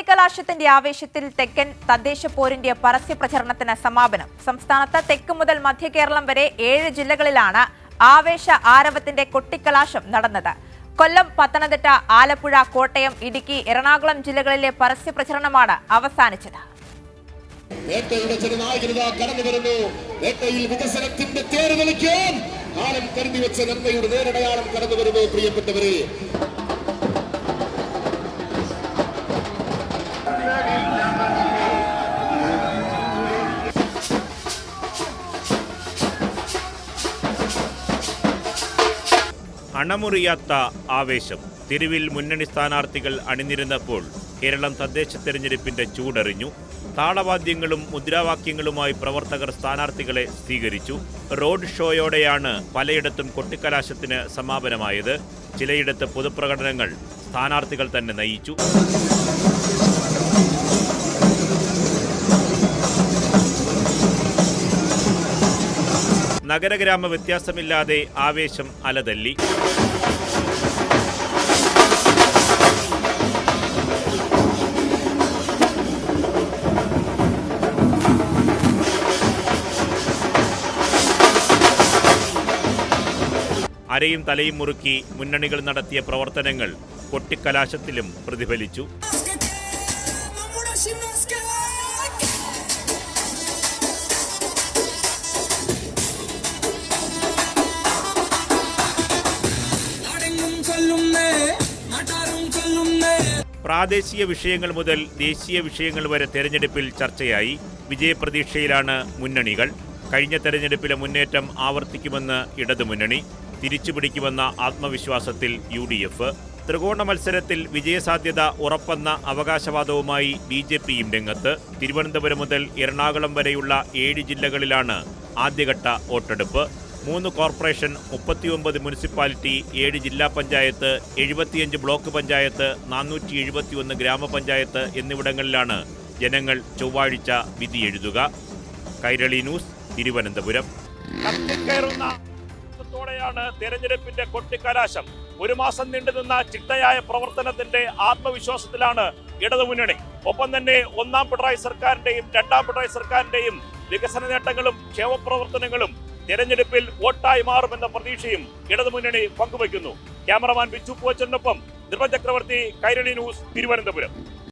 കൊട്ടിക്കലാശത്തിന്റെ ആവേശത്തിൽ തെക്കൻ തദ്ദേശ പോരിന്റെ പരസ്യ പ്രചരണത്തിന് സമാപനം. സംസ്ഥാനത്ത് തെക്ക് മുതൽ മധ്യ കേരളം വരെ 7 ജില്ലകളിലാണ് ആവേശ ആരവത്തിന്റെ കൊട്ടിക്കലാശം നടന്നത്. കൊല്ലം, പത്തനംതിട്ട, ആലപ്പുഴ, കോട്ടയം, ഇടുക്കി, എറണാകുളം ജില്ലകളിലെ പരസ്യ പ്രചരണമാണ് അവസാനിച്ചത്. വേട്ടയുടെ ജനനായകത കടന്നു വരുന്നു. വേട്ടയിൽ വികസനത്തിന്റെ തേര് കളിക്കാൻ കാലം കരുതി വെച്ച നന്മയുടെ നേരടയാളം കടന്നു വരുന്നു. പ്രിയപ്പെട്ടവരെ, അണമുറിയാത്ത ആവേശം. തെരുവിൽ മുന്നണി സ്ഥാനാർത്ഥികൾ അണിനിരുന്നപ്പോൾ കേരളം തദ്ദേശ തെരഞ്ഞെടുപ്പിന്റെ ചൂടറിഞ്ഞു. താളവാദ്യങ്ങളും മുദ്രാവാക്യങ്ങളുമായി പ്രവർത്തകർ സ്ഥാനാർത്ഥികളെ സ്വീകരിച്ചു. റോഡ് ഷോയോടെയാണ് പലയിടത്തും കൊട്ടിക്കലാശത്തിന് സമാപനമായത്. ചിലയിടത്ത് പൊതുപ്രകടനങ്ങൾ സ്ഥാനാർത്ഥികൾ തന്നെ നയിച്ചു. നഗരഗ്രാമ വ്യത്യാസമില്ലാതെ ആവേശം അലതല്ലി. അരയും തലയും മുറുക്കി മുന്നണികൾ നടത്തിയ പ്രവർത്തനങ്ങൾ കൊട്ടിക്കലാശത്തിലും പ്രതിഫലിച്ചു. പ്രാദേശിക വിഷയങ്ങൾ മുതൽ ദേശീയ വിഷയങ്ങൾ വരെ തെരഞ്ഞെടുപ്പിൽ ചർച്ചയായി. വിജയപ്രതീക്ഷയിലാണ് മുന്നണികൾ. കഴിഞ്ഞ തെരഞ്ഞെടുപ്പിലെ മുന്നേറ്റം ആവർത്തിക്കുമെന്ന് ഇടതുമുന്നണി, തിരിച്ചുപിടിക്കുമെന്ന ആത്മവിശ്വാസത്തിൽ UDF. ത്രികോണ മത്സരത്തിൽ വിജയസാധ്യത ഉറപ്പെന്ന അവകാശവാദവുമായി BJPയും രംഗത്ത്. തിരുവനന്തപുരം മുതൽ എറണാകുളം വരെയുള്ള 7 ജില്ലകളിലാണ് ആദ്യഘട്ട വോട്ടെടുപ്പ്. 3 കോർപ്പറേഷൻ, 39 മുനിസിപ്പാലിറ്റി, 7 ജില്ലാ പഞ്ചായത്ത്, 75 ബ്ലോക്ക് പഞ്ചായത്ത്, 471 ഗ്രാമപഞ്ചായത്ത് എന്നിവിടങ്ങളിലാണ് ജനങ്ങൾ ചൊവ്വാഴ്ച വിധിയെഴുതുക. കൈരളി ന്യൂസ്, തിരുവനന്തപുരം. ോടെയാണ് തെരഞ്ഞെടുപ്പിന്റെ കൊട്ടിക്കലാശം. 1 മാസം നീണ്ടുനിന്ന ചിട്ടയായ പ്രവർത്തനത്തിന്റെ ആത്മവിശ്വാസത്തിലാണ് ഇടതുമുന്നണി. ഒപ്പം തന്നെ 1ാം പിണറായി സർക്കാരിന്റെയും 2ാം പിണറായി സർക്കാരിന്റെയും വികസന നേട്ടങ്ങളും ക്ഷേമപ്രവർത്തനങ്ങളും തെരഞ്ഞെടുപ്പിൽ വോട്ടായി മാറുമെന്ന പ്രതീക്ഷയും ഇടതുമുന്നണി പങ്കുവയ്ക്കുന്നു. ക്യാമറമാൻ ബിജു പൂവച്ചനൊപ്പം നിർമ്മൽ ചക്രവർത്തി, കൈരളി ന്യൂസ്, തിരുവനന്തപുരം.